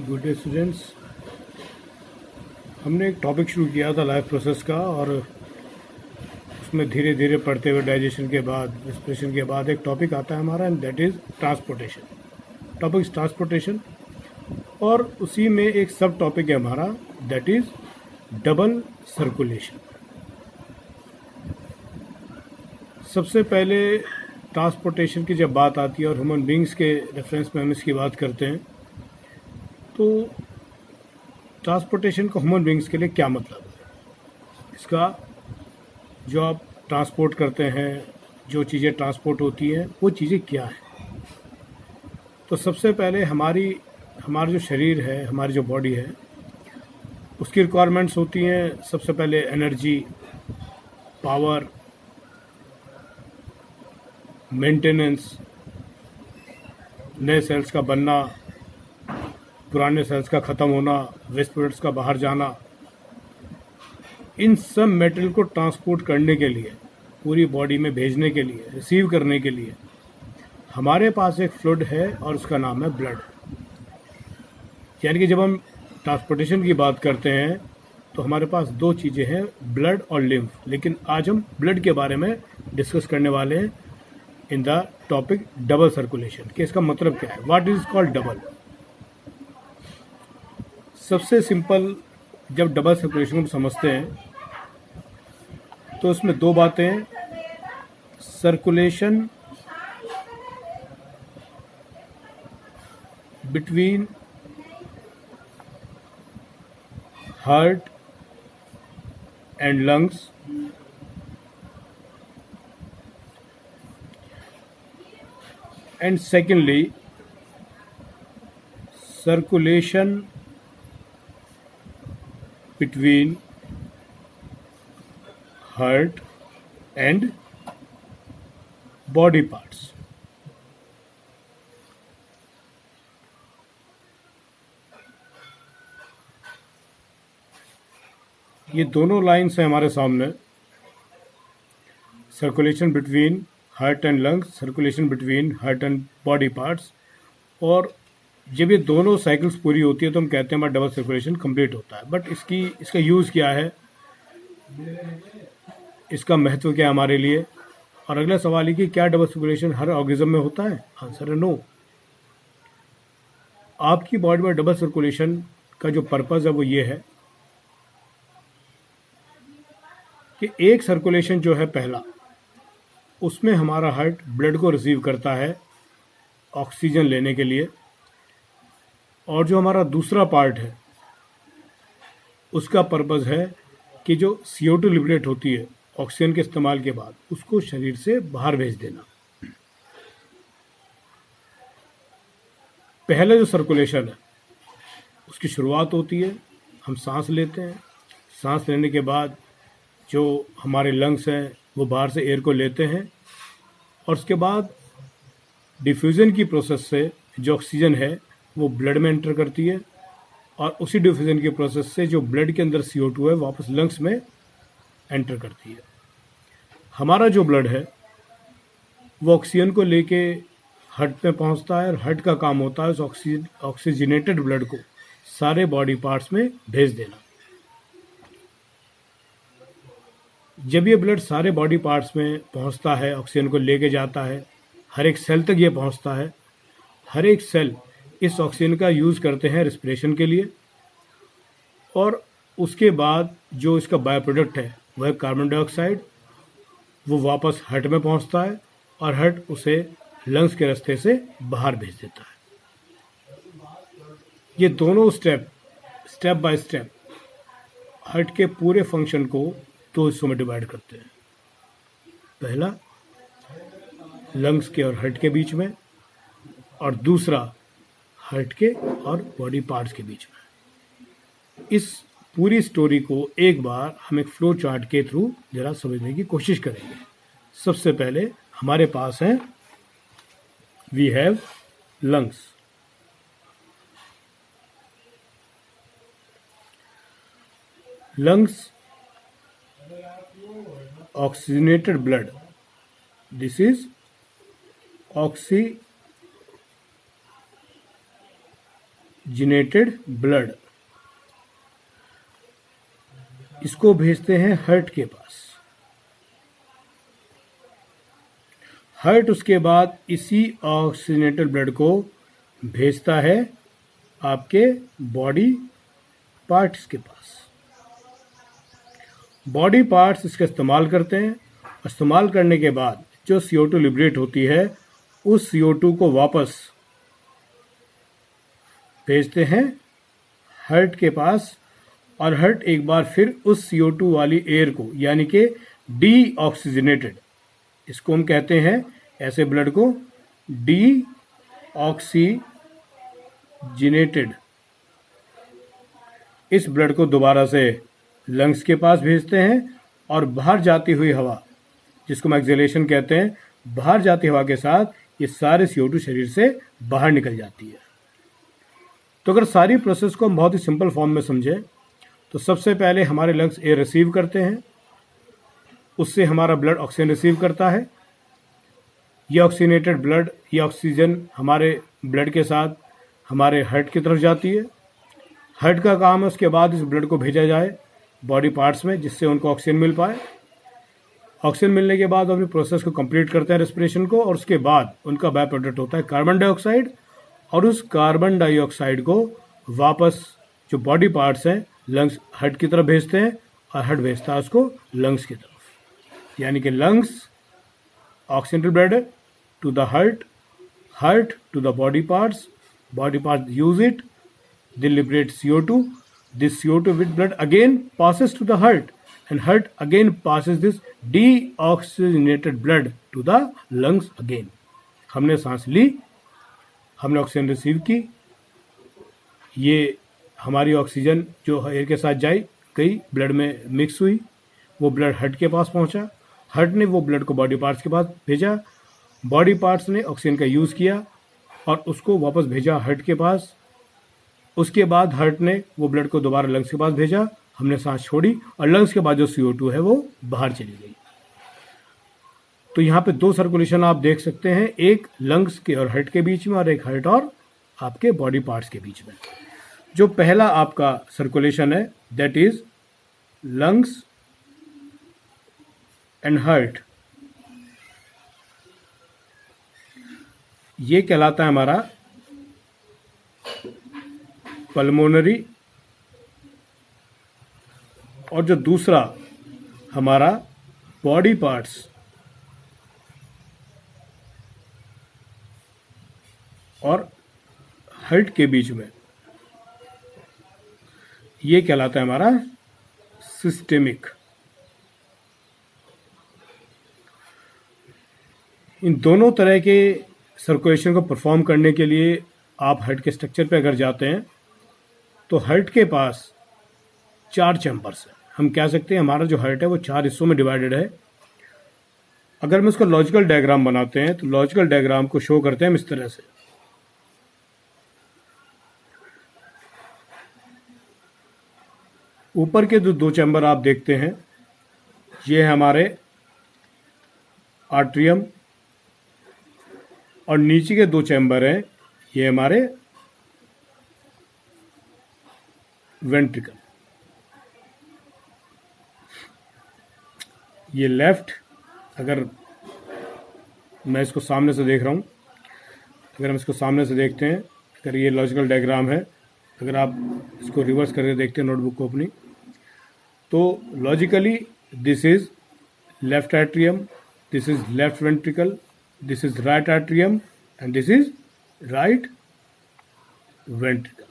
Good day students. हमने एक topic शुरू किया था लाइफ प्रोसेस का, और उसमें धीरे धीरे पढ़ते हुए डाइजेशन के बाद, रेस्पिरेशन के बाद एक टॉपिक आता है हमारा, and that is transportation. Topic is transportation, और उसी में एक सब टॉपिक है हमारा, दैट इज़ डबल सर्कुलेशन। सबसे पहले ट्रांसपोर्टेशन की जब बात आती है और ह्यूमन बींग्स के रेफरेंस में हम इसकी बात करते हैं, तो ट्रांसपोर्टेशन का ह्यूमन बींग्स के लिए क्या मतलब है। इसका जो आप ट्रांसपोर्ट करते हैं, जो चीज़ें ट्रांसपोर्ट होती हैं, वो चीज़ें क्या हैं। तो सबसे पहले हमारा जो शरीर है, हमारी जो बॉडी है, उसकी रिक्वायरमेंट्स होती हैं। सबसे पहले एनर्जी, पावर, मेंटेनेंस, नए सेल्स का बनना, पुराने सेल्स का ख़त्म होना, वेस्ट प्रोडक्ट्स का बाहर जाना। इन सब मेटेरियल को ट्रांसपोर्ट करने के लिए, पूरी बॉडी में भेजने के लिए, रिसीव करने के लिए हमारे पास एक फ्लूइड है और उसका नाम है ब्लड। यानी कि जब हम ट्रांसपोर्टेशन की बात करते हैं तो हमारे पास दो चीज़ें हैं, ब्लड और लिम्फ। लेकिन आज हम ब्लड के बारे में डिस्कस करने वाले हैं in the topic double circulation, कि इसका मतलब क्या है, व्हाट इज कॉल्ड डबल। सबसे सिंपल, जब डबल सर्कुलेशन को समझते हैं तो उसमें दो बातें हैं। Circulation between heart and lungs, and secondly circulation between heart and body parts। ये दोनों लाइन्स हैं हमारे सामने, circulation between heart and lungs, circulation between heart and body parts. और जब ये दोनों साइकिल्स पूरी होती है तो हम कहते हैं हमारा डबल सर्कुलेशन कंप्लीट होता है। बट इसका यूज़ क्या है, इसका महत्व क्या है हमारे लिए। और अगला सवाल है कि क्या डबल सर्कुलेशन हर ऑर्गेनिज्म में होता है। आंसर है नो। आपकी बॉडी में डबल सर्कुलेशन का जो पर्पज़ है वो ये है कि एक सर्कुलेशन जो है पहला, उसमें हमारा हार्ट ब्लड को रिसीव करता है ऑक्सीजन लेने के लिए, और जो हमारा दूसरा पार्ट है उसका पर्पज़ है कि जो CO2 लिबरेट होती है ऑक्सीजन के इस्तेमाल के बाद, उसको शरीर से बाहर भेज देना। पहले जो सर्कुलेशन है उसकी शुरुआत होती है, हम सांस लेते हैं, सांस लेने के बाद जो हमारे लंग्स हैं वो बाहर से एयर को लेते हैं, और उसके बाद डिफ्यूज़न की प्रोसेस से जो ऑक्सीजन है वो ब्लड में एंटर करती है, और उसी डिफ्यूज़न की प्रोसेस से जो ब्लड के अंदर CO2 है वापस लंग्स में एंटर करती है। हमारा जो ब्लड है वो ऑक्सीजन को लेके हार्ट में पहुंचता है, और हार्ट का काम होता है उस ऑक्सीजनेटेड ब्लड को सारे बॉडी पार्ट्स में भेज देना। जब ये ब्लड सारे बॉडी पार्ट्स में पहुंचता है, ऑक्सीजन को लेके जाता है, हर एक सेल तक ये पहुंचता है। हर एक सेल इस ऑक्सीजन का यूज़ करते हैं रेस्पिरेशन के लिए, और उसके बाद जो इसका बायो प्रोडक्ट है वह है कार्बन डाइऑक्साइड, वो वापस हार्ट में पहुंचता है, और हार्ट उसे लंग्स के रास्ते से बाहर भेज देता है। ये दोनों स्टेप बाय स्टेप हार्ट के पूरे फंक्शन को दो हिस्सों में डिवाइड करते हैं। पहला लंग्स के और हार्ट के बीच में, और दूसरा हार्ट के और बॉडी पार्ट्स के बीच में। इस पूरी स्टोरी को एक बार हम एक फ्लो चार्ट के थ्रू जरा समझने की कोशिश करेंगे। सबसे पहले हमारे पास है, we have lungs. Lungs, oxygenated blood, this is oxygenated blood, इसको भेजते हैं हार्ट के पास। हार्ट उसके बाद इसी ऑक्सीजनेटेड ब्लड को भेजता है आपके बॉडी पार्ट्स के पास। बॉडी पार्ट्स इसका इस्तेमाल करते हैं। इस्तेमाल करने के बाद जो CO2 लिबरेट होती है, उस CO2 को वापस भेजते हैं हार्ट के पास, और हार्ट एक बार फिर उस CO2 वाली एयर को, यानी कि डीऑक्सीजनेटेड, इसको हम कहते हैं ऐसे ब्लड को डीऑक्सीजनेटेड, इस ब्लड को दोबारा से लंग्स के पास भेजते हैं, और बाहर जाती हुई हवा, जिसको हम एक्सहेलेशन कहते हैं, बाहर जाती हवा के साथ ये सारे CO2 शरीर से बाहर निकल जाती है। तो अगर सारी प्रोसेस को हम बहुत ही सिंपल फॉर्म में समझें, तो सबसे पहले हमारे लंग्स एयर रिसीव करते हैं, उससे हमारा ब्लड ऑक्सीजन रिसीव करता है। ये ऑक्सीजनेटेड ब्लड, ये ऑक्सीजन हमारे ब्लड के साथ हमारे हार्ट की तरफ जाती है। हार्ट का काम है उसके बाद इस ब्लड को भेजा जाए बॉडी पार्ट्स में, जिससे उनको ऑक्सीजन मिल पाए। ऑक्सीजन मिलने के बाद अपनी प्रोसेस को कंप्लीट करते हैं रेस्पिरेशन को, और उसके बाद उनका बाय प्रोडक्ट होता है कार्बन डाइऑक्साइड, और उस कार्बन डाइऑक्साइड को वापस जो बॉडी पार्ट्स हैं लंग्स हार्ट की तरफ भेजते हैं, और हार्ट भेजता है उसको लंग्स की तरफ। यानी कि lungs oxygenated blood to the heart, heart to the body parts use it, they liberate CO2. This CO2 with blood again passes to the heart, and heart again passes this deoxygenated blood to the lungs again. हमने सांस ली, हमने oxygen receive की, ये हमारी oxygen जो air के साथ गई ब्लड में मिक्स हुई, वो ब्लड हार्ट के पास पहुंचा, हार्ट ने वो ब्लड को बॉडी पार्ट्स के पास भेजा, बॉडी पार्ट्स ने ऑक्सीजन का यूज़ किया और उसको वापस भेजा हार्ट के पास। उसके बाद हार्ट ने वो ब्लड को दोबारा लंग्स के पास भेजा, हमने सांस छोड़ी, और लंग्स के बाद जो CO2 है वो बाहर चली गई। तो यहाँ पे दो सर्कुलेशन आप देख सकते हैं, एक लंग्स के और हार्ट के बीच में, और एक हार्ट और आपके बॉडी पार्ट्स के बीच में। जो पहला आपका सर्कुलेशन है that is lungs and heart, ये कहलाता है हमारा पल्मोनरी। और जो दूसरा हमारा बॉडी पार्ट्स और हार्ट के बीच में, ये कहलाता है हमारा सिस्टेमिक। इन दोनों तरह के सर्कुलेशन को परफॉर्म करने के लिए आप हार्ट के स्ट्रक्चर पे अगर जाते हैं तो हार्ट के पास 4 चैम्बर्स हैं। हम कह सकते हैं हमारा जो हार्ट है वो 4 हिस्सों में डिवाइडेड है। अगर हम इसको लॉजिकल डायग्राम बनाते हैं तो लॉजिकल डायग्राम को शो करते हैं हम इस तरह से। ऊपर के जो 2 चैम्बर आप देखते हैं, ये है हमारे आर्ट्रियम, और नीचे के 2 चैम्बर हैं, ये हमारे वेंट्रिकल। ये लेफ्ट, अगर मैं इसको सामने से देख रहा हूँ, अगर हम इसको सामने से देखते हैं, अगर ये लॉजिकल डायग्राम है, अगर आप इसको रिवर्स करके देखते हैं नोटबुक को अपनी, तो logically this is left atrium, this is left ventricle, this is right atrium, and this is right ventricle.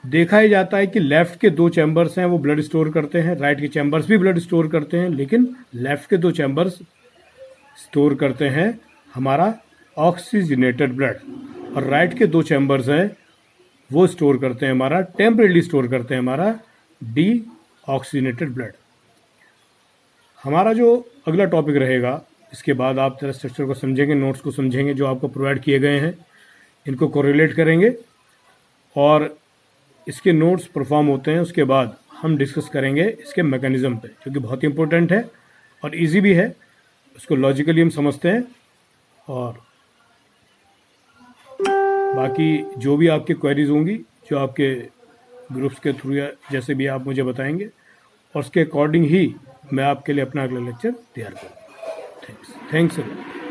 देखा ही जाता है कि लेफ्ट के 2 चैम्बर्स हैं वो ब्लड स्टोर करते हैं, राइट के चैम्बर्स भी ब्लड स्टोर करते हैं, लेकिन लेफ्ट के 2 चैम्बर्स स्टोर करते हैं हमारा ऑक्सीजनेटेड ब्लड, और राइट के 2 चैम्बर्स हैं वो स्टोर करते हैं हमारा, टेम्परेली स्टोर करते हैं हमारा डीऑक्सीजनेटेड ब्लड। हमारा जो अगला टॉपिक रहेगा, इसके बाद आप तरह स्ट्रक्चर को समझेंगे, नोट्स को समझेंगे जो आपको प्रोवाइड किए गए हैं, इनको कोरिलेट करेंगे, और इसके नोट्स परफॉर्म होते हैं उसके बाद हम डिस्कस करेंगे इसके मैकेनिज्म पे, जो कि बहुत ही इंपॉर्टेंट है और इजी भी है। उसको लॉजिकली हम समझते हैं। और बाकी जो भी आपकी क्वेरीज होंगी, जो आपके ग्रुप्स के थ्रू या जैसे भी आप मुझे बताएंगे, और उसके अकॉर्डिंग ही मैं आपके लिए अपना अगला लेक्चर तैयार करूँगा। थैंक्स।